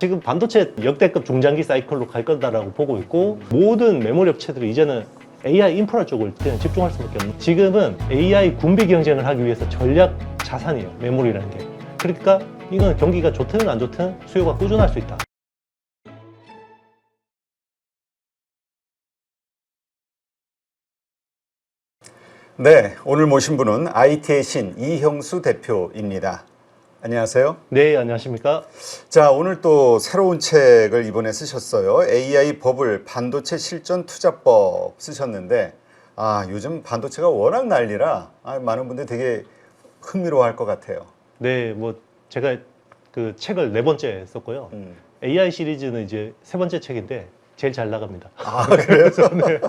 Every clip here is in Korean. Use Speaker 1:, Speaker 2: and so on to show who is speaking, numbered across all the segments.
Speaker 1: 지금 반도체 역대급 중장기 사이클로 갈 거다라고 보고 있고 모든 메모리 업체들이 이제는 AI 인프라 쪽을 그냥 집중할 수밖에 없는 지금은 AI 군비 경쟁을 하기 위해서 전략 자산이에요. 메모리라는 게. 그러니까 이건 경기가 좋든 안 좋든 수요가 꾸준할 수 있다.
Speaker 2: 네, 오늘 모신 분은 IT의 신 이형수 대표입니다. 안녕하세요.
Speaker 1: 네, 안녕하십니까?
Speaker 2: 자, 오늘 또 새로운 책을 이번에 쓰셨어요. AI 버블 반도체 실전 투자법 쓰셨는데, 요즘 반도체가 워낙 난리라 많은 분들이 되게 흥미로워할 것 같아요.
Speaker 1: 네, 뭐 제가 그 책을 4번째 썼고요. AI 시리즈는 이제 3번째 책인데 제일 잘 나갑니다.
Speaker 2: 그래요? 네.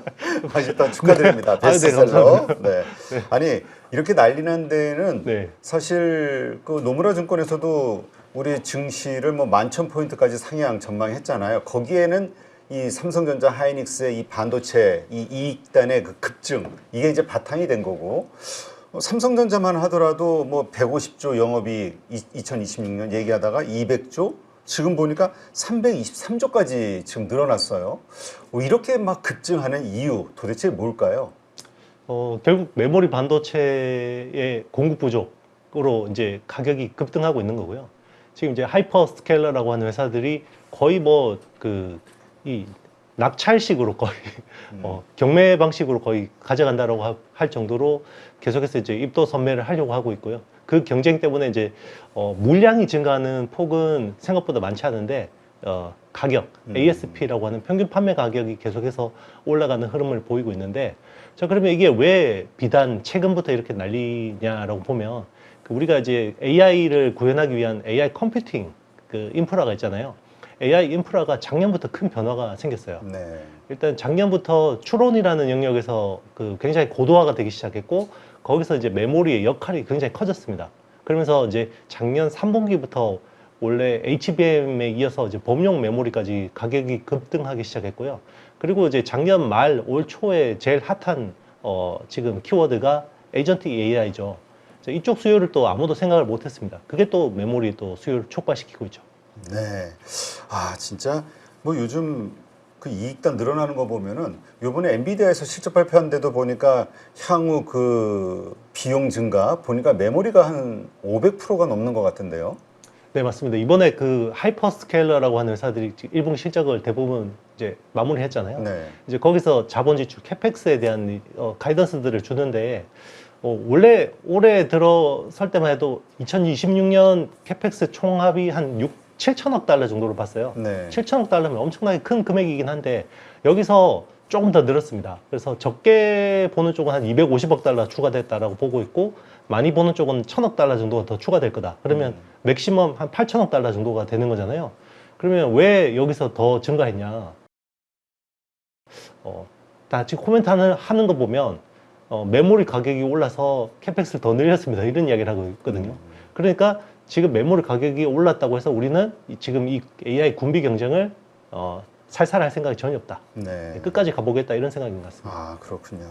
Speaker 2: 일단 축하드립니다.
Speaker 1: 네.
Speaker 2: 베스트셀러.
Speaker 1: 네,
Speaker 2: 네. 아니, 이렇게 난리난 데는
Speaker 1: 네.
Speaker 2: 사실 그 노무라 증권에서도 우리 증시를 뭐 11,000포인트까지 상향 전망했잖아요. 거기에는 이 삼성전자 하이닉스의 이 반도체 이 이익단의 그 급증 이게 이제 바탕이 된 거고 삼성전자만 하더라도 뭐 150조 영업이익 2026년 얘기하다가 200조 지금 보니까 323조까지 지금 늘어났어요. 이렇게 막 급증하는 이유 도대체 뭘까요?
Speaker 1: 결국 메모리 반도체의 공급 부족으로 이제 가격이 급등하고 있는 거고요. 지금 이제 하이퍼스케일러라고 하는 회사들이 거의 뭐 이 낙찰식으로 거의 경매 방식으로 거의 가져간다라고 할 정도로 계속해서 이제 입도 선매를 하려고 하고 있고요. 그 경쟁 때문에 이제 물량이 증가하는 폭은 생각보다 많지 않은데 가격 ASP라고 하는 평균 판매 가격이 계속해서 올라가는 흐름을 보이고 있는데 자 그러면 이게 왜 비단 최근부터 이렇게 난리냐라고 보면 우리가 이제 AI를 구현하기 위한 AI 컴퓨팅 그 인프라가 있잖아요. AI 인프라가 작년부터 큰 변화가 생겼어요.
Speaker 2: 네.
Speaker 1: 일단 작년부터 추론이라는 영역에서 굉장히 고도화가 되기 시작했고 거기서 이제 메모리의 역할이 굉장히 커졌습니다. 그러면서 이제 작년 3분기부터 원래 HBM에 이어서 이제 범용 메모리까지 가격이 급등하기 시작했고요. 그리고 이제 작년 말 올 초에 제일 핫한 지금 키워드가 에이전틱 AI죠. 이쪽 수요를 또 아무도 생각을 못했습니다. 그게 또 메모리 또 수요를 촉발시키고 있죠.
Speaker 2: 네. 진짜 뭐 요즘 그 이익단 늘어나는 거 보면은 요번에 엔비디아에서 실적 발표한 데도 보니까 향후 그 비용 증가 보니까 메모리가 한 500%가 넘는 것 같은데요.
Speaker 1: 네, 맞습니다. 이번에 그 하이퍼스케일러라고 하는 회사들이 1분기 실적을 대부분 이제 마무리했잖아요.
Speaker 2: 네.
Speaker 1: 이제 거기서 자본 지출, 캐펙스에 대한 가이던스들을 주는데 원래 올해 들어설 때만 해도 2026년 캐펙스 총합이 한 7천억 달러 정도로 봤어요.
Speaker 2: 네.
Speaker 1: 7천억 달러면 엄청나게 큰 금액이긴 한데 여기서 조금 더 늘었습니다. 그래서 적게 보는 쪽은 한 250억 달러 추가됐다라고 보고 있고 많이 보는 쪽은 1,000억 달러 정도가 더 추가될 거다. 그러면 맥시멈 한 8천억 달러 정도가 되는 거잖아요. 그러면 왜 여기서 더 증가했냐? 다 지금 코멘트 하는 거 보면 메모리 가격이 올라서 캐펙스를 더 늘렸습니다. 이런 이야기를 하고 있거든요. 그러니까 지금 메모리 가격이 올랐다고 해서 우리는 지금 이 AI 군비 경쟁을 살살할 생각이 전혀 없다.
Speaker 2: 네.
Speaker 1: 끝까지 가보겠다 이런 생각인 것 같습니다.
Speaker 2: 그렇군요.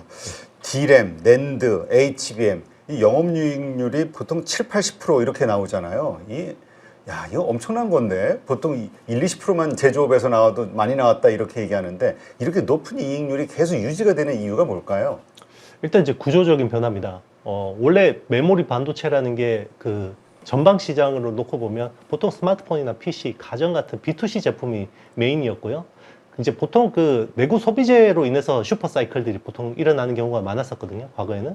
Speaker 2: D램, 낸드, HBM 이 영업이익률이 보통 7, 80% 이렇게 나오잖아요. 이거 엄청난 건데 보통 1, 20%만 제조업에서 나와도 많이 나왔다 이렇게 얘기하는데 이렇게 높은 이익률이 계속 유지가 되는 이유가 뭘까요?
Speaker 1: 일단 이제 구조적인 변화입니다. 원래 메모리 반도체라는 게 전방 시장으로 놓고 보면 보통 스마트폰이나 PC, 가전 같은 B2C 제품이 메인이었고요. 이제 보통 내구 소비재로 인해서 슈퍼 사이클들이 보통 일어나는 경우가 많았었거든요. 과거에는.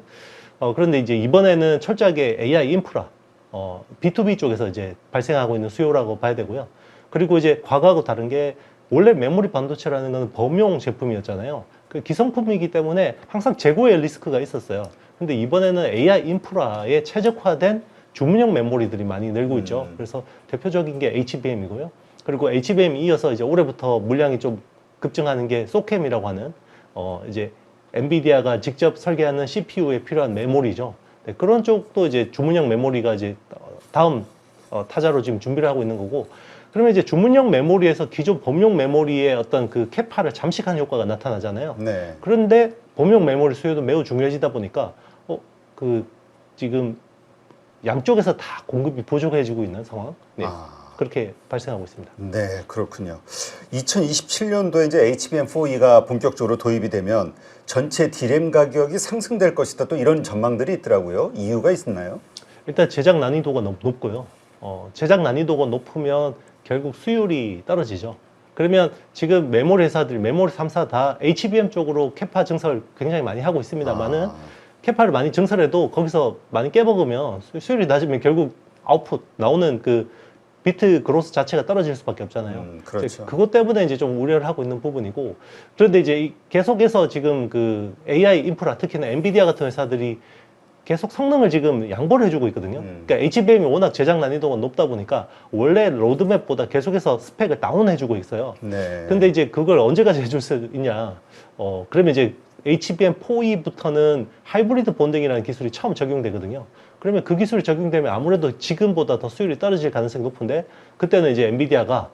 Speaker 1: 그런데 이제 이번에는 철저하게 AI 인프라, B2B 쪽에서 이제 발생하고 있는 수요라고 봐야 되고요. 그리고 이제 과거하고 다른 게 원래 메모리 반도체라는 건 범용 제품이었잖아요. 기성품이기 때문에 항상 재고의 리스크가 있었어요. 근데 이번에는 AI 인프라에 최적화된 주문형 메모리들이 많이 늘고 있죠. 그래서 대표적인 게 HBM이고요. 그리고 HBM 이어서 이제 올해부터 물량이 좀 급증하는 게 소캠이라고 하는 이제 엔비디아가 직접 설계하는 CPU에 필요한 메모리죠. 네, 그런 쪽도 이제 주문형 메모리가 이제 다음 타자로 지금 준비를 하고 있는 거고. 그러면 이제 주문형 메모리에서 기존 범용 메모리의 어떤 캐파를 잠식하는 효과가 나타나잖아요.
Speaker 2: 네.
Speaker 1: 그런데 범용 메모리 수요도 매우 중요해지다 보니까 지금 양쪽에서 다 공급이 부족해지고 있는 상황. 네. 그렇게 발생하고 있습니다.
Speaker 2: 네, 그렇군요. 2027년도에 이제 HBM4E가 본격적으로 도입이 되면 전체 D램 가격이 상승될 것이다. 또 이런 전망들이 있더라고요. 이유가 있나요?
Speaker 1: 일단 제작 난이도가 너무 높고요. 제작 난이도가 높으면 결국 수율이 떨어지죠. 그러면 지금 메모리 회사들, 메모리 3사 다 HBM 쪽으로 캐파 증설 굉장히 많이 하고 있습니다만은 캐파를 많이 증설해도 거기서 많이 깨먹으면 수율이 낮으면 결국 아웃풋 나오는 그 비트 그로스 자체가 떨어질 수밖에 없잖아요.
Speaker 2: 그렇죠.
Speaker 1: 이제 그것 때문에 이제 좀 우려를 하고 있는 부분이고, 그런데 이제 계속해서 지금 그 AI 인프라, 특히나 엔비디아 같은 회사들이 계속 성능을 지금 양보를 해주고 있거든요. 그러니까 HBM이 워낙 제작 난이도가 높다 보니까 원래 로드맵보다 계속해서 스펙을 다운해주고 있어요.
Speaker 2: 네.
Speaker 1: 근데 이제 그걸 언제까지 해줄 수 있냐? 그러면 이제 HBM4E부터는 하이브리드 본딩이라는 기술이 처음 적용되거든요. 그러면 그 기술이 적용되면 아무래도 지금보다 더 수율이 떨어질 가능성이 높은데, 그때는 이제 엔비디아가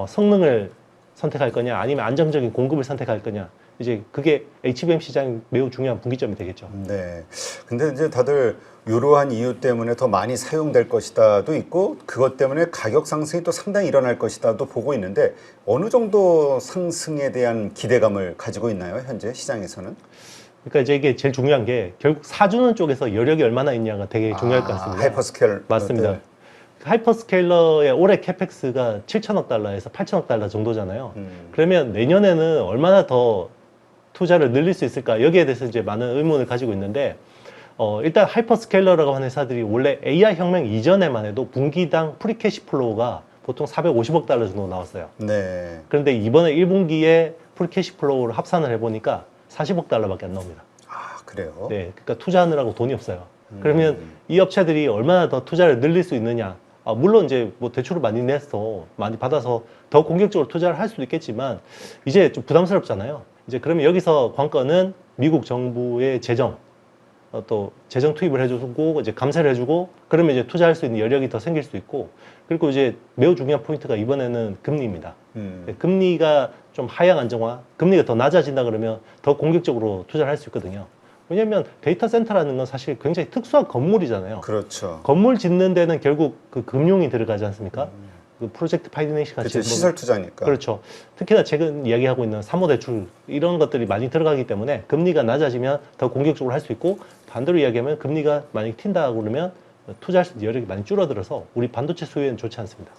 Speaker 1: 성능을 선택할 거냐 아니면 안정적인 공급을 선택할 거냐, 이제 그게 HBM 시장이 매우 중요한 분기점이 되겠죠.
Speaker 2: 네. 근데 이제 다들 이러한 이유 때문에 더 많이 사용될 것이다도 있고, 그것 때문에 가격 상승이 또 상당히 일어날 것이다도 보고 있는데, 어느 정도 상승에 대한 기대감을 가지고 있나요, 현재 시장에서는?
Speaker 1: 그러니까 이제 이게 제일 중요한 게 결국 사주는 쪽에서 여력이 얼마나 있냐가 되게 중요할 것 같습니다.
Speaker 2: 하이퍼스케일.
Speaker 1: 맞습니다. 하이퍼스케일러의 올해 캐펙스가 7천억 달러에서 8천억 달러 정도잖아요. 그러면 내년에는 얼마나 더 투자를 늘릴 수 있을까? 여기에 대해서 이제 많은 의문을 가지고 있는데, 일단 하이퍼스케일러라고 하는 회사들이 원래 AI 혁명 이전에만 해도 분기당 프리캐시 플로우가 보통 450억 달러 정도 나왔어요.
Speaker 2: 네.
Speaker 1: 그런데 이번에 1분기에 프리캐시 플로우를 합산을 해보니까 40억 달러밖에 안 나옵니다.
Speaker 2: 아, 그래요?
Speaker 1: 네, 그러니까 투자하느라고 돈이 없어요. 그러면 이 업체들이 얼마나 더 투자를 늘릴 수 있느냐? 물론 이제 뭐 대출을 많이 내서 많이 받아서 더 공격적으로 투자를 할 수도 있겠지만 이제 좀 부담스럽잖아요. 이제 그러면 여기서 관건은 미국 정부의 재정, 또 재정 투입을 해주고 이제 감세를 해주고, 그러면 이제 투자할 수 있는 여력이 더 생길 수 있고, 그리고 이제 매우 중요한 포인트가 이번에는 금리입니다. 금리가 좀 하향 안정화, 금리가 더 낮아진다 그러면 더 공격적으로 투자를 할 수 있거든요. 왜냐하면 데이터 센터라는 건 사실 굉장히 특수한 건물이잖아요.
Speaker 2: 그렇죠.
Speaker 1: 건물 짓는 데는 결국 그 금융이 들어가지 않습니까? 그 프로젝트 파이낸시 같이
Speaker 2: 그렇죠. 시설 투자니까.
Speaker 1: 그렇죠. 특히나 최근 이야기하고 있는 사모대출 이런 것들이 많이 들어가기 때문에 금리가 낮아지면 더 공격적으로 할 수 있고, 반대로 이야기하면 금리가 많이 튄다 그러면 투자할 수 있는 여력이 많이 줄어들어서 우리 반도체 수요에는 좋지 않습니다.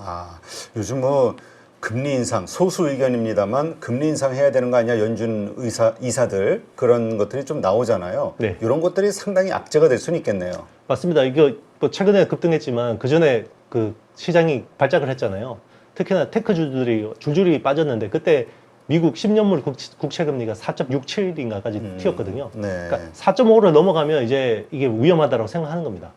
Speaker 2: 요즘 뭐 금리 인상, 소수 의견입니다만 금리 인상 해야 되는 거 아니야, 연준 이사들 그런 것들이 좀 나오잖아요.
Speaker 1: 네.
Speaker 2: 이런 것들이 상당히 악재가 될 수는 있겠네요.
Speaker 1: 맞습니다. 이거 뭐 최근에 급등했지만 그 전에 그 시장이 발작을 했잖아요. 특히나 테크주들이 줄줄이 빠졌는데 그때 미국 10년물 국채 금리가 4.67인가까지 튀었거든요.
Speaker 2: 네.
Speaker 1: 그러니까 4.5를 넘어가면 이제 이게 위험하다고 생각하는 겁니다.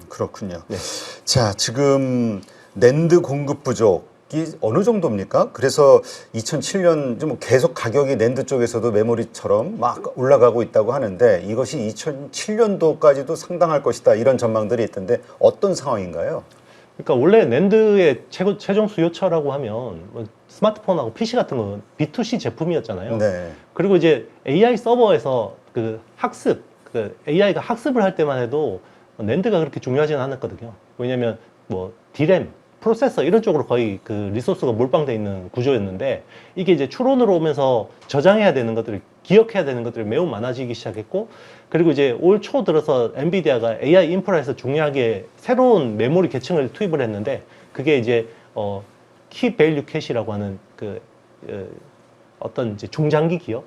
Speaker 2: 그렇군요.
Speaker 1: 네.
Speaker 2: 자, 지금 낸드 공급 부족이 어느 정도입니까? 그래서 2007년 좀 계속 가격이 낸드 쪽에서도 메모리처럼 막 올라가고 있다고 하는데, 이것이 2007년도까지도 상당할 것이다, 이런 전망들이 있던데 어떤 상황인가요?
Speaker 1: 그러니까 원래 낸드의 최종 수요처라고 하면 뭐 스마트폰하고 PC 같은 건 B2C 제품이었잖아요.
Speaker 2: 네.
Speaker 1: 그리고 이제 AI 서버에서 그 학습, 그 AI가 학습을 할 때만 해도 낸드가 그렇게 중요하지는 않았거든요. 왜냐면 뭐 D램, 프로세서 이런 쪽으로 거의 그 리소스가 몰빵되어 있는 구조였는데, 이게 이제 추론으로 오면서 저장해야 되는 것들을, 기억해야 되는 것들이 매우 많아지기 시작했고, 그리고 이제 올 초 들어서 엔비디아가 AI 인프라에서 중요하게 새로운 메모리 계층을 투입을 했는데, 그게 이제 키 밸류 캐시라고 하는 그 어떤 이제 중장기 기억,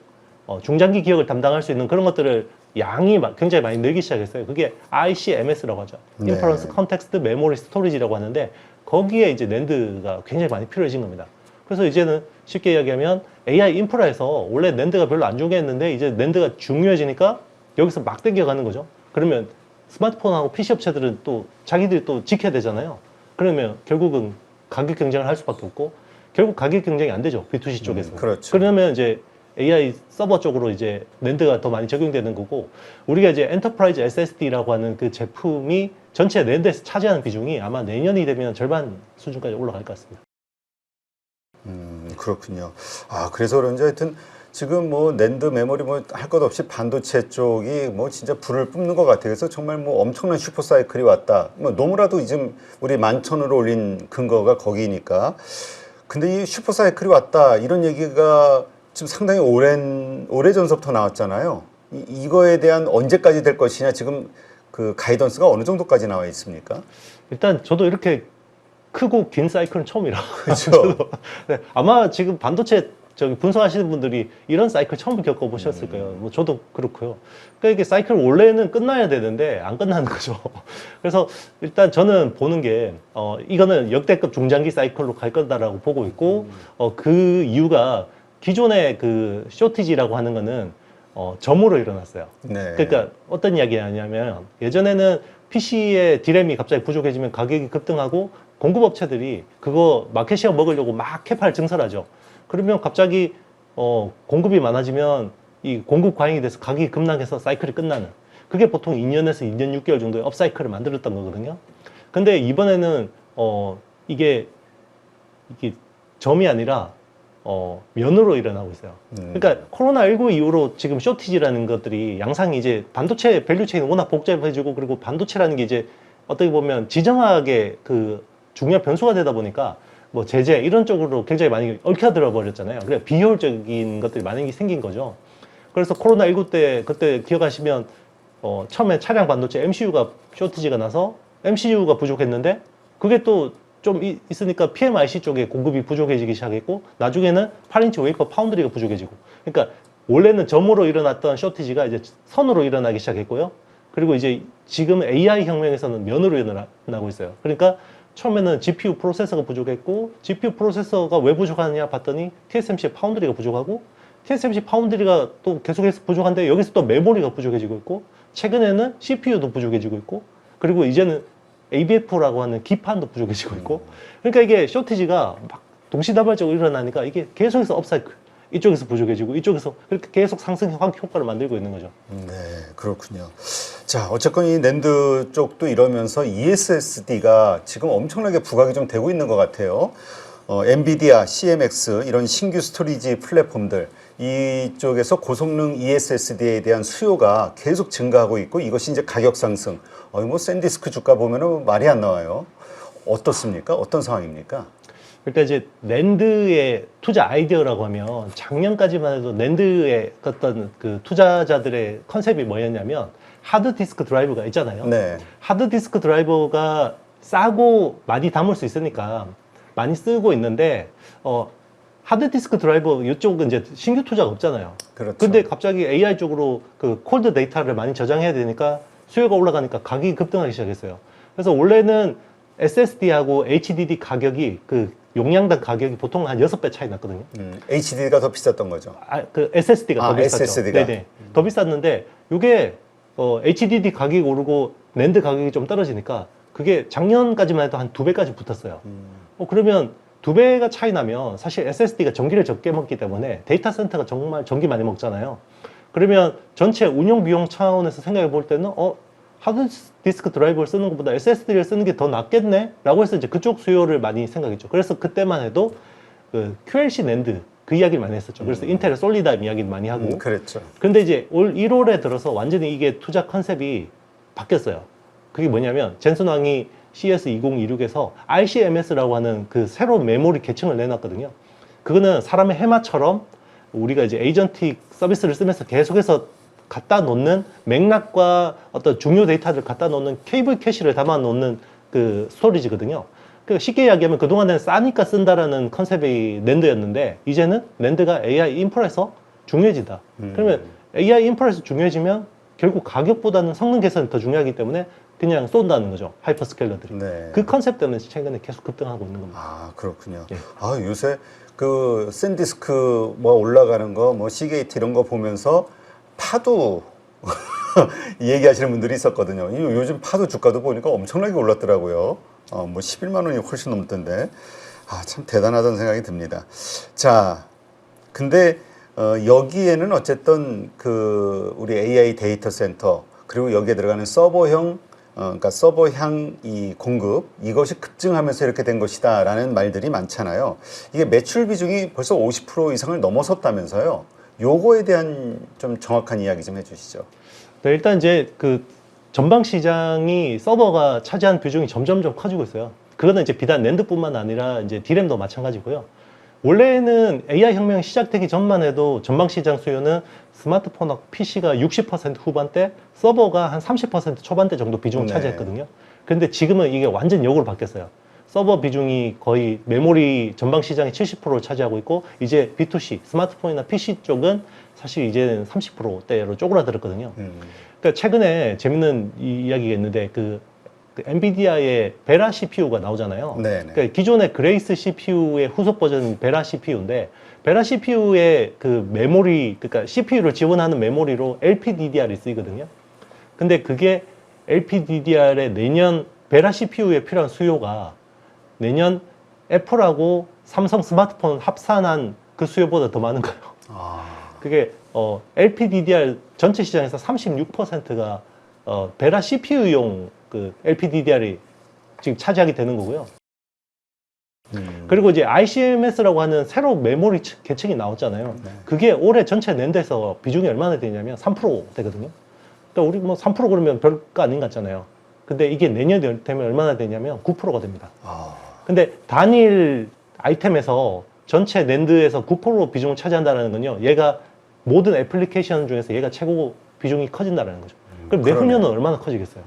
Speaker 1: 중장기 기억을 담당할 수 있는 그런 것들을 양이 굉장히 많이 늘기 시작했어요. 그게 ICMS라고 하죠.
Speaker 2: 네.
Speaker 1: Inference Context Memory Storage라고 하는데, 거기에 이제 낸드가 굉장히 많이 필요해진 겁니다. 그래서 이제는 쉽게 이야기하면 AI 인프라에서 원래 낸드가 별로 안 중요했는데 이제 낸드가 중요해지니까 여기서 막 땡겨가는 거죠. 그러면 스마트폰하고 PC 업체들은 또 자기들이 또 지켜야 되잖아요. 그러면 결국은 가격 경쟁을 할 수밖에 없고, 결국 가격 경쟁이 안 되죠. B2C 쪽에서.
Speaker 2: 그렇죠.
Speaker 1: 그러면 이제 AI 서버 쪽으로 이제 낸드가 더 많이 적용되는 거고, 우리가 이제 엔터프라이즈 SSD라고 하는 그 제품이 전체 낸드에서 차지하는 비중이 아마 내년이 되면 절반 수준까지 올라갈 것 같습니다.
Speaker 2: 그렇군요. 그래서 그런지 하여튼 지금 뭐 낸드 메모리 뭐 할 것 없이 반도체 쪽이 뭐 진짜 불을 뿜는 것 같아요. 그래서 정말 뭐 엄청난 슈퍼 사이클이 왔다. 뭐 너무나도 지금 우리 11,000으로 올린 근거가 거기니까. 근데 이 슈퍼 사이클이 왔다 이런 얘기가 지금 상당히 오래 전서부터 나왔잖아요. 이거에 대한 언제까지 될 것이냐 지금 그 가이던스가 어느 정도까지 나와 있습니까?
Speaker 1: 일단 저도 이렇게 크고 긴 사이클은 처음이라.
Speaker 2: 그렇죠.
Speaker 1: 저도, 네, 아마 지금 반도체 저기 분석하시는 분들이 이런 사이클 처음 겪어보셨을 거예요. 뭐 저도 그렇고요. 그러니까 이게 사이클 원래는 끝나야 되는데 안 끝나는 거죠. 그래서 일단 저는 보는 게 이거는 역대급 중장기 사이클로 갈 거다라고 보고 있고 그 이유가 기존의 그 쇼티지라고 하는 거는 점으로 일어났어요.
Speaker 2: 네.
Speaker 1: 그러니까 어떤 이야기냐면 예전에는 PC의 디램이 갑자기 부족해지면 가격이 급등하고 공급업체들이 그거 마켓시어 먹으려고 막 캐파를 증설하죠. 그러면 갑자기 공급이 많아지면 이 공급 과잉이 돼서 가격이 급락해서 사이클이 끝나는, 그게 보통 2년에서 2년 6개월 정도의 업사이클을 만들었던 거거든요. 근데 이번에는 이게 점이 아니라 면으로 일어나고 있어요. 그러니까 코로나19 이후로 지금 쇼티지라는 것들이 양상이 이제 반도체 밸류체인이 워낙 복잡해지고, 그리고 반도체라는 게 이제 어떻게 보면 지정학의 그 중요한 변수가 되다 보니까 뭐 제재 이런 쪽으로 굉장히 많이 얽혀들어 버렸잖아요. 그래 비효율적인 것들이 많이 생긴 거죠. 그래서 코로나19 때 그때 기억하시면 처음에 차량 반도체 MCU가 쇼티지가 나서 MCU가 부족했는데 그게 또 좀 있으니까 PMIC 쪽에 공급이 부족해지기 시작했고, 나중에는 8인치 웨이퍼 파운드리가 부족해지고, 그러니까 원래는 점으로 일어났던 쇼티지가 이제 선으로 일어나기 시작했고요. 그리고 이제 지금 AI 혁명에서는 면으로 일어나고 있어요. 그러니까 처음에는 GPU 프로세서가 부족했고, GPU 프로세서가 왜 부족하느냐 봤더니 TSMC 파운드리가 부족하고, TSMC 파운드리가 또 계속해서 부족한데 여기서 또 메모리가 부족해지고 있고, 최근에는 CPU도 부족해지고 있고, 그리고 이제는 ABF라고 하는 기판도 부족해지고 있고, 그러니까 이게 쇼티지가 막 동시다발적으로 일어나니까 이게 계속해서 업사이클, 이쪽에서 부족해지고 이쪽에서 그렇게 계속 상승 효과를 만들고 있는 거죠.
Speaker 2: 네, 그렇군요. 자, 어쨌건 이 낸드 쪽도 이러면서 ESSD가 지금 엄청나게 부각이 좀 되고 있는 것 같아요. 엔비디아, CMX 이런 신규 스토리지 플랫폼들 이쪽에서 고성능 ESSD에 대한 수요가 계속 증가하고 있고, 이것이 이제 가격 상승. 뭐 샌디스크 주가 보면은 말이 안 나와요. 어떻습니까? 어떤 상황입니까?
Speaker 1: 그러니까 이제 낸드의 투자 아이디어라고 하면 작년까지만 해도 낸드의 어떤 그 투자자들의 컨셉이 뭐였냐면 하드 디스크 드라이브가 있잖아요.
Speaker 2: 네.
Speaker 1: 하드 디스크 드라이버가 싸고 많이 담을 수 있으니까 많이 쓰고 있는데 하드 디스크 드라이버 이쪽은 이제 신규 투자가 없잖아요.
Speaker 2: 그렇죠.
Speaker 1: 근데 갑자기 AI 쪽으로 그 콜드 데이터를 많이 저장해야 되니까 수요가 올라가니까 가격이 급등하기 시작했어요. 그래서 원래는 SSD하고 HDD 가격이 그 용량당 가격이 보통 한 6배 차이 났거든요.
Speaker 2: HDD가 더 비쌌던 거죠.
Speaker 1: 그 SSD가 더 비쌌죠.
Speaker 2: SSD가.
Speaker 1: 네네. 더 비쌌는데 이게 HDD 가격이 오르고 낸드 가격이 좀 떨어지니까 그게 작년까지만 해도 한 2배까지 붙었어요. 그러면 2배가 차이 나면 사실 SSD가 전기를 적게 먹기 때문에 데이터 센터가 정말 전기 많이 먹잖아요. 그러면 전체 운영 비용 차원에서 생각해 볼 때는 하드 디스크 드라이버를 쓰는 것보다 SSD를 쓰는 게 더 낫겠네? 라고 해서 이제 그쪽 수요를 많이 생각했죠. 그래서 그때만 해도 그 QLC 낸드 그 이야기를 많이 했었죠. 그래서 인텔의 솔리다임 이야기를 많이 하고.
Speaker 2: 그랬죠.
Speaker 1: 근데 이제 올 1월에 들어서 완전히 이게 투자 컨셉이 바뀌었어요. 그게 뭐냐면 젠슨 왕이 CS2026에서 RCMS라고 하는 그 새로운 메모리 계층을 내놨거든요. 그거는 사람의 해마처럼 우리가 이제 에이전틱 서비스를 쓰면서 계속해서 갖다 놓는 맥락과 어떤 중요 데이터를 갖다 놓는 케이블 캐시를 담아 놓는 그 스토리지거든요. 그 쉽게 이야기하면 그동안에는 싸니까 쓴다라는 컨셉이 낸드였는데 이제는 낸드가 AI 인프라에서 중요해진다. 그러면 AI 인프라에서 중요해지면 결국 가격보다는 성능 개선이 더 중요하기 때문에 그냥 쏜다는 거죠. 하이퍼스케일러들이.
Speaker 2: 네.
Speaker 1: 그 컨셉 때문에 최근에 계속 급등하고 있는 겁니다.
Speaker 2: 아, 그렇군요.
Speaker 1: 예.
Speaker 2: 요새 그 샌디스크 뭐 올라가는 거, 뭐 시게이트 이런 거 보면서 파도 얘기하시는 분들이 있었거든요. 요즘 파도 주가도 보니까 엄청나게 올랐더라고요. 뭐 11만 원이 훨씬 넘던데. 참 대단하다는 생각이 듭니다. 자, 근데 여기에는 어쨌든 그 우리 AI 데이터 센터 그리고 여기에 들어가는 서버형 그러니까 서버향 이 공급 이것이 급증하면서 이렇게 된 것이다라는 말들이 많잖아요. 이게 매출 비중이 벌써 50% 이상을 넘어섰다면서요. 요거에 대한 좀 정확한 이야기 좀 해주시죠.
Speaker 1: 네, 일단 이제 그 전방 시장이 서버가 차지한 비중이 점점점 커지고 있어요. 그거는 이제 비단 낸드뿐만 아니라 이제 디램도 마찬가지고요. 원래는 AI 혁명이 시작되기 전만 해도 전방 시장 수요는 스마트폰하고 PC가 60% 후반대, 서버가 한 30% 초반대 정도 비중을
Speaker 2: 네.
Speaker 1: 차지했거든요. 그런데 지금은 이게 완전 역으로 바뀌었어요. 서버 비중이 거의 메모리 전방 시장의 70%를 차지하고 있고, 이제 B2C, 스마트폰이나 PC 쪽은 사실 이제는 30%대로 쪼그라들었거든요. 그러니까 최근에 재밌는 이야기가 있는데, 그 엔비디아의 베라 CPU가 나오잖아요.
Speaker 2: 네네.
Speaker 1: 그러니까 기존의 그레이스 CPU의 후속 버전은 베라 CPU인데, 베라 CPU의 그 메모리, 그러니까 CPU를 지원하는 메모리로 LPDDR이 쓰이거든요. 근데 그게 LPDDR의 내년 베라 CPU에 필요한 수요가 내년 애플하고 삼성 스마트폰 합산한 그 수요보다 더 많은 거예요. 그게 LPDDR 전체 시장에서 36%가 베라 CPU용 그 LPDDR이 지금 차지하게 되는 거고요. 그리고 이제 ICMS라고 하는 새로 메모리 계층이 나왔잖아요.
Speaker 2: 네.
Speaker 1: 그게 올해 전체 낸드에서 비중이 얼마나 되냐면 3% 되거든요. 그러니까 우리 뭐 3% 그러면 별거 아닌 것 같잖아요. 근데 이게 내년 되면 얼마나 되냐면 9%가 됩니다. 근데 단일 아이템에서 전체 낸드에서 9% 비중을 차지한다는 건요, 얘가 모든 애플리케이션 중에서 얘가 최고 비중이 커진다는 거죠. 그럼 내후년은 얼마나 커지겠어요?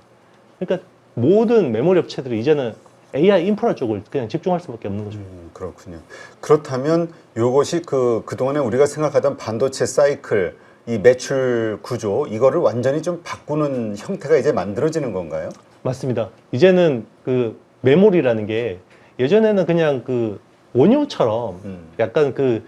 Speaker 1: 그러니까 모든 메모리 업체들이 이제는 AI 인프라 쪽을 그냥 집중할 수밖에 없는 거죠.
Speaker 2: 그렇군요. 그렇다면 요것이 그동안에 우리가 생각하던 반도체 사이클, 이 매출 구조, 이거를 완전히 좀 바꾸는 형태가 이제 만들어지는 건가요?
Speaker 1: 맞습니다. 이제는 그 메모리라는 게 예전에는 그냥 그 원유처럼 약간 그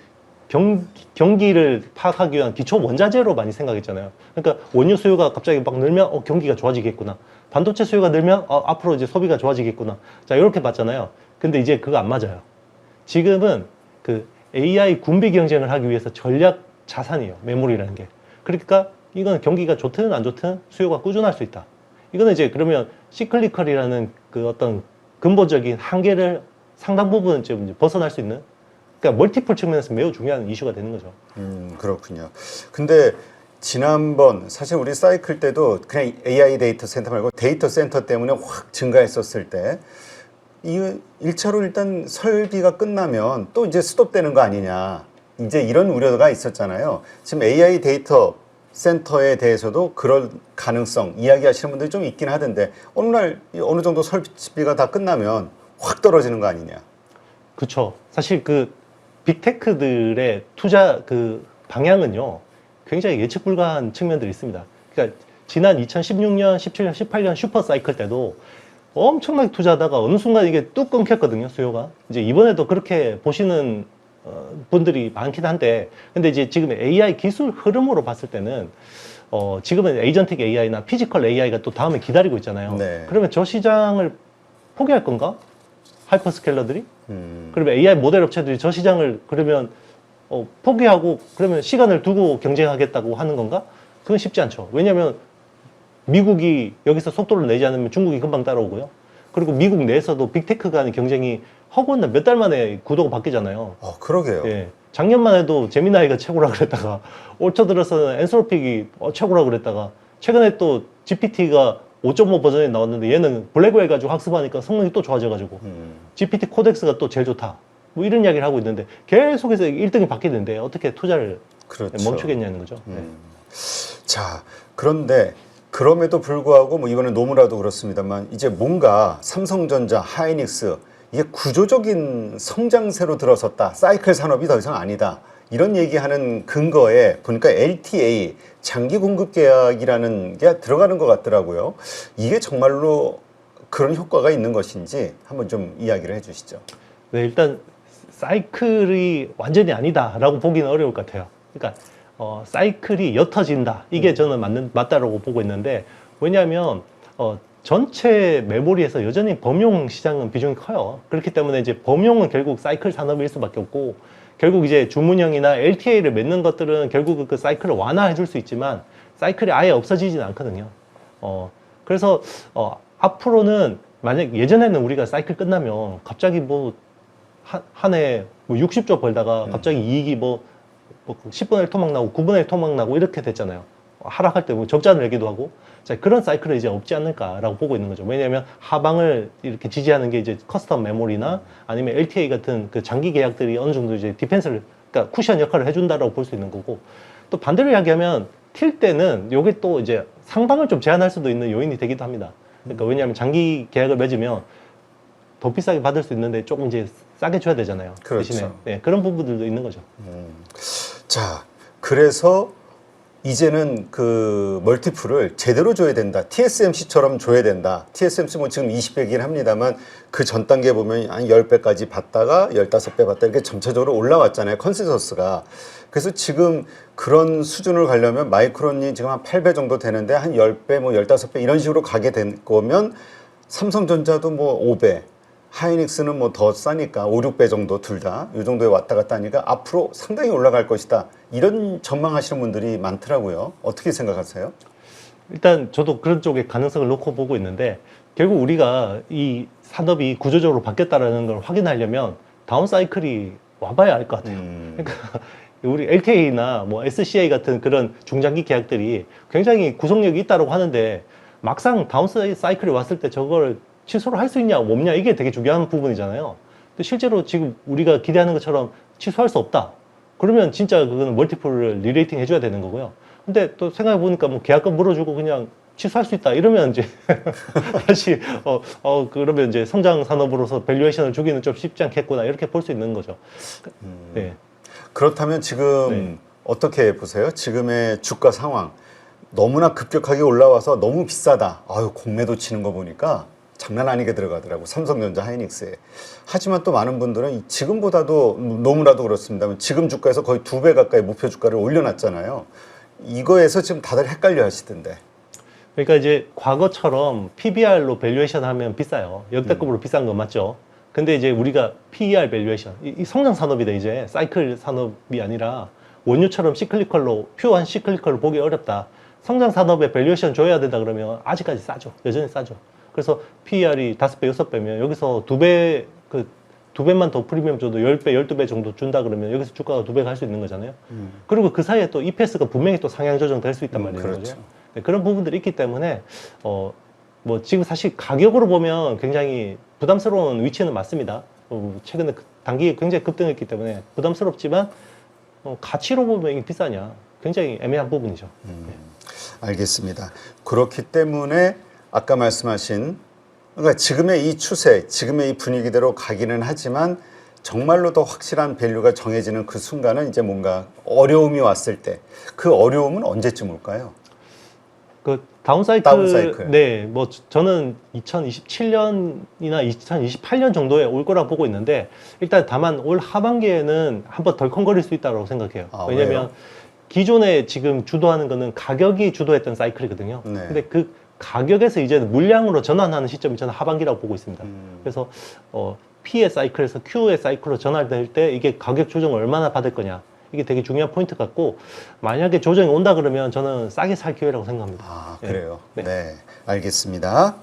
Speaker 1: 경기를 파악하기 위한 기초 원자재로 많이 생각했잖아요. 그러니까 원유 수요가 갑자기 막 늘면 경기가 좋아지겠구나. 반도체 수요가 늘면 앞으로 이제 소비가 좋아지겠구나. 자, 이렇게 봤잖아요. 근데 이제 그거 안 맞아요. 지금은 그 AI 군비 경쟁을 하기 위해서 전략 자산이에요. 메모리라는 게. 그러니까 이건 경기가 좋든 안 좋든 수요가 꾸준할 수 있다. 이거는 이제 그러면 시클리컬이라는 그 어떤 근본적인 한계를 상당 부분 좀 이제 벗어날 수 있는, 그러니까 멀티플 측면에서 매우 중요한 이슈가 되는 거죠.
Speaker 2: 그렇군요. 근데 지난번 사실 우리 사이클 때도 그냥 AI 데이터 센터 말고 데이터 센터 때문에 확 증가했었을 때 이 1차로 일단 설비가 끝나면 또 이제 스톱되는 거 아니냐, 이제 이런 우려가 있었잖아요. 지금 AI 데이터 센터에 대해서도 그럴 가능성 이야기하시는 분들이 좀 있긴 하던데, 어느 날 어느 정도 설비가 다 끝나면 확 떨어지는 거 아니냐.
Speaker 1: 그렇죠. 사실 그 빅테크들의 투자 그 방향은요, 굉장히 예측 불가한 측면들이 있습니다. 그러니까 지난 2016년, 17년, 18년 슈퍼 사이클 때도 엄청나게 투자하다가 어느 순간 이게 뚝 끊겼거든요, 수요가. 이제 이번에도 그렇게 보시는 분들이 많긴 한데, 근데 이제 지금 AI 기술 흐름으로 봤을 때는 지금은 에이전틱 AI나 피지컬 AI가 또 다음에 기다리고 있잖아요.
Speaker 2: 네.
Speaker 1: 그러면 저 시장을 포기할 건가? 하이퍼스케일러들이? 그러면 AI 모델 업체들이 저 시장을 그러면 포기하고 그러면 시간을 두고 경쟁하겠다고 하는 건가? 그건 쉽지 않죠. 왜냐하면 미국이 여기서 속도를 내지 않으면 중국이 금방 따라오고요. 그리고 미국 내에서도 빅테크 간의 경쟁이 허구한 몇 달 만에 구도가 바뀌잖아요.
Speaker 2: 그러게요.
Speaker 1: 예. 작년만 해도 제미나이가 최고라 그랬다가 올 초 들어서는 엔솔픽이 최고라 그랬다가 최근에 또 GPT가 5.5 버전이 나왔는데 얘는 블랙웰 가지고 학습하니까 성능이 또 좋아져가지고 GPT 코덱스가 또 제일 좋다. 뭐 이런 이야기를 하고 있는데 계속해서 1등이 바뀌는데 어떻게 투자를
Speaker 2: 그렇죠.
Speaker 1: 멈추겠냐는 거죠. 네.
Speaker 2: 자, 그런데 그럼에도 불구하고 뭐 이번에 노무라도 그렇습니다만 이제 뭔가 삼성전자, 하이닉스 이게 구조적인 성장세로 들어섰다. 사이클 산업이 더 이상 아니다. 이런 얘기하는 근거에 보니까 LTA, 장기 공급 계약이라는 게 들어가는 것 같더라고요. 이게 정말로 그런 효과가 있는 것인지 한번 좀 이야기를 해주시죠.
Speaker 1: 네, 일단 사이클이 완전히 아니다라고 보기는 어려울 것 같아요. 그러니까 사이클이 옅어진다. 이게 저는 맞다라고 보고 있는데, 왜냐하면 전체 메모리에서 여전히 범용 시장은 비중이 커요. 그렇기 때문에 이제 범용은 결국 사이클 산업일 수밖에 없고, 결국 이제 주문형이나 LTA를 맺는 것들은 결국 그 사이클을 완화해 줄 수 있지만 사이클이 아예 없어지지는 않거든요. 그래서 앞으로는 만약 예전에는 우리가 사이클 끝나면 갑자기 뭐 한 해 뭐 60조 벌다가 갑자기 이익이 뭐 뭐 10분의 1 토막 나고 9분의 1 토막 나고 이렇게 됐잖아요. 하락할 때 뭐 적자를 내기도 하고. 자, 그런 사이클은 이제 없지 않을까라고 보고 있는 거죠. 왜냐하면 하방을 이렇게 지지하는 게 이제 커스텀 메모리나 아니면 LTA 같은 그 장기 계약들이 어느 정도 이제 디펜스를, 그러니까 쿠션 역할을 해준다라고 볼 수 있는 거고, 또 반대로 이야기하면 튈 때는 요게 또 이제 상방을 좀 제한할 수도 있는 요인이 되기도 합니다. 그러니까 왜냐하면 장기 계약을 맺으면 더 비싸게 받을 수 있는데 조금 이제 싸게 줘야 되잖아요.
Speaker 2: 그렇죠.
Speaker 1: 대신에. 네, 그런 부분들도 있는 거죠.
Speaker 2: 자, 그래서 이제는 그 멀티플을 제대로 줘야 된다. TSMC처럼 줘야 된다. TSMC 뭐 지금 20배긴 합니다만 그 전 단계 보면 한 10배까지 받다가 15배 받다 이렇게 점차적으로 올라왔잖아요. 컨센서스가. 그래서 지금 그런 수준을 가려면 마이크론이 지금 한 8배 정도 되는데 한 10배, 뭐 15배 이런 식으로 가게 된 거면 삼성전자도 뭐 5배, 하이닉스는 뭐 더 싸니까 5, 6배 정도 둘 다 이 정도에 왔다 갔다 하니까 앞으로 상당히 올라갈 것이다. 이런 전망하시는 분들이 많더라고요. 어떻게 생각하세요?
Speaker 1: 일단 저도 그런 쪽에 가능성을 놓고 보고 있는데, 결국 우리가 이 산업이 구조적으로 바뀌었다는 걸 확인하려면 다운 사이클이 와봐야 알 것 같아요. 그러니까 우리 LTA나 뭐 SCA 같은 그런 중장기 계약들이 굉장히 구속력이 있다고 하는데 막상 다운 사이클이 왔을 때 저걸 취소를 할 수 있냐 없냐 이게 되게 중요한 부분이잖아요. 근데 실제로 지금 우리가 기대하는 것처럼 취소할 수 없다. 그러면 진짜 그거는 멀티플을 리레이팅 해줘야 되는 거고요. 근데 또 생각해 보니까 뭐 계약금 물어주고 그냥 취소할 수 있다 이러면 이제 다시 그러면 이제 성장 산업으로서 밸류에이션을 주기는 좀 쉽지 않겠구나 이렇게 볼 수 있는 거죠. 네.
Speaker 2: 그렇다면 지금
Speaker 1: 네.
Speaker 2: 어떻게 보세요? 지금의 주가 상황 너무나 급격하게 올라와서 너무 비싸다. 아유, 공매도 치는 거 보니까 장난 아니게 들어가더라고. 삼성전자, 하이닉스에. 하지만 또 많은 분들은 지금보다도 너무나도 그렇습니다만 지금 주가에서 거의 2배 가까이 목표 주가를 올려놨잖아요. 이거에서 지금 다들 헷갈려 하시던데.
Speaker 1: 그러니까 이제 과거처럼 PBR로 밸류에이션 하면 비싸요. 역대급으로 비싼 건 맞죠. 근데 이제 우리가 PER 밸류에이션, 이 성장 산업이다 이제 사이클 산업이 아니라 원유처럼 시클리컬로, 퓨어한 시클리컬로 보기 어렵다. 성장 산업에 밸류에이션 줘야 된다 그러면 아직까지 싸죠. 여전히 싸죠. 그래서 PER이 5배, 6배면 여기서 2배, 그 2배만 더 프리미엄 줘도 10배, 12배 정도 준다 그러면 여기서 주가가 2배 갈 수 있는 거잖아요. 그리고 그 사이에 또 EPS가 분명히 또 상향 조정될 수 있단 말이에요.
Speaker 2: 그렇죠.
Speaker 1: 그죠? 네, 그런 부분들이 있기 때문에 뭐 지금 사실 가격으로 보면 굉장히 부담스러운 위치는 맞습니다. 최근에 단기에 굉장히 급등했기 때문에 부담스럽지만 가치로 보면 이게 비싸냐 굉장히 애매한 부분이죠.
Speaker 2: 알겠습니다. 그렇기 때문에 아까 말씀하신 그러니까 지금의 이 추세, 지금의 이 분위기대로 가기는 하지만 정말로 더 확실한 밸류가 정해지는 그 순간은 이제 뭔가 어려움이 왔을 때 그 어려움은 언제쯤 올까요?
Speaker 1: 그 다운사이클, 네, 뭐 저는 2027년이나 2028년 정도에 올 거라 보고 있는데 일단 다만 올 하반기에는 한번 덜컹거릴 수 있다고 생각해요. 왜냐면
Speaker 2: 왜요?
Speaker 1: 기존에 지금 주도하는 거는 가격이 주도했던 사이클이거든요.
Speaker 2: 네.
Speaker 1: 근데 그 가격에서 이제 물량으로 전환하는 시점이 저는 하반기라고 보고 있습니다. 그래서 P의 사이클에서 Q의 사이클로 전환될 때 이게 가격 조정을 얼마나 받을 거냐 이게 되게 중요한 포인트 같고 만약에 조정이 온다 그러면 저는 싸게 살 기회라고 생각합니다.
Speaker 2: 아,
Speaker 1: 네.
Speaker 2: 그래요.
Speaker 1: 네.
Speaker 2: 네, 알겠습니다.